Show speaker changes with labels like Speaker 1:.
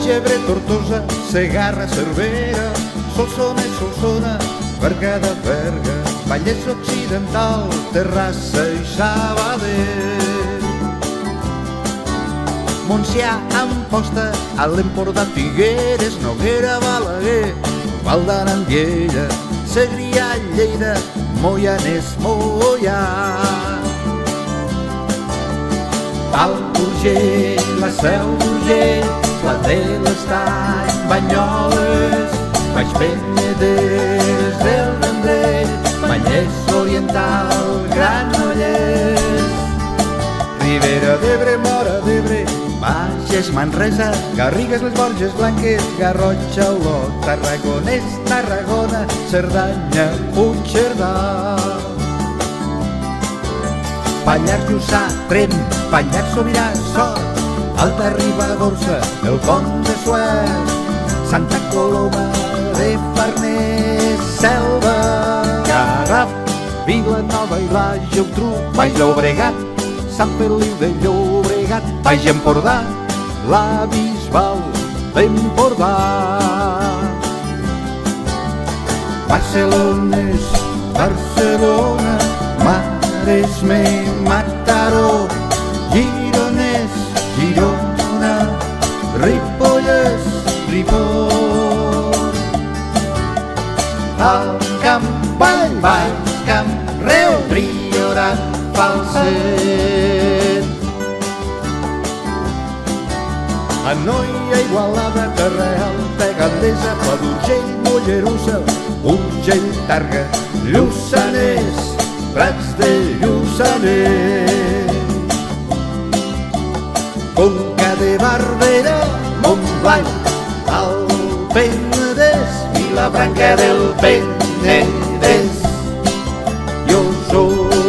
Speaker 1: Gebre, Tortosa, Segarra, Cervera, Solsona, Berga de Berga, Vallès Occidental, Terrassa i Sabadell. Montsià, Amposta, Alt Empordà, Figueres, Noguera, Balaguer, Val d'Aran, Lleida, Segrià, Lleida, Moianès, Moià. Alt Urgell, la Seu d'Urgell, Pla de l'Estany, Banyoles, Baix Penedès del Vendrell, Vallès Oriental, Granollers, Ribera d'Ebre, Móra d'Ebre, Bages, Manresa, Garrigues, les Borges Blanques, Garrotxa, Olot, Tarragonès, Tarragona, Cerdanya, Puigcerdà. Pallars Jussà, Tremp, Pallars Sobirà, Sort, Alta Ribagorça, el Pont de Suert, Santa Coloma de Farners, Selva, Garraf, Vilanova i la Geltrú, Baix Llobregat, Sant Feliu de Llobregat, Baix Empordà, la Bisbal d'Empordà. Barcelones, Barcelona, Maresme, Mataró, Gironès, Girona, Ripollès, Ripoll. Al Camp, Baix Camp, Reu, Priorat, Falset. Anoia, Igualada, Terra Alta, Gandesa, Pla d'Urgell, Mollerussa, Urgell, Targa, Lluçanès, Prats de Lluçanès. Conca de Barberà, Montblanc, Alt Penedès, Vilafranca del Penedès, jo soy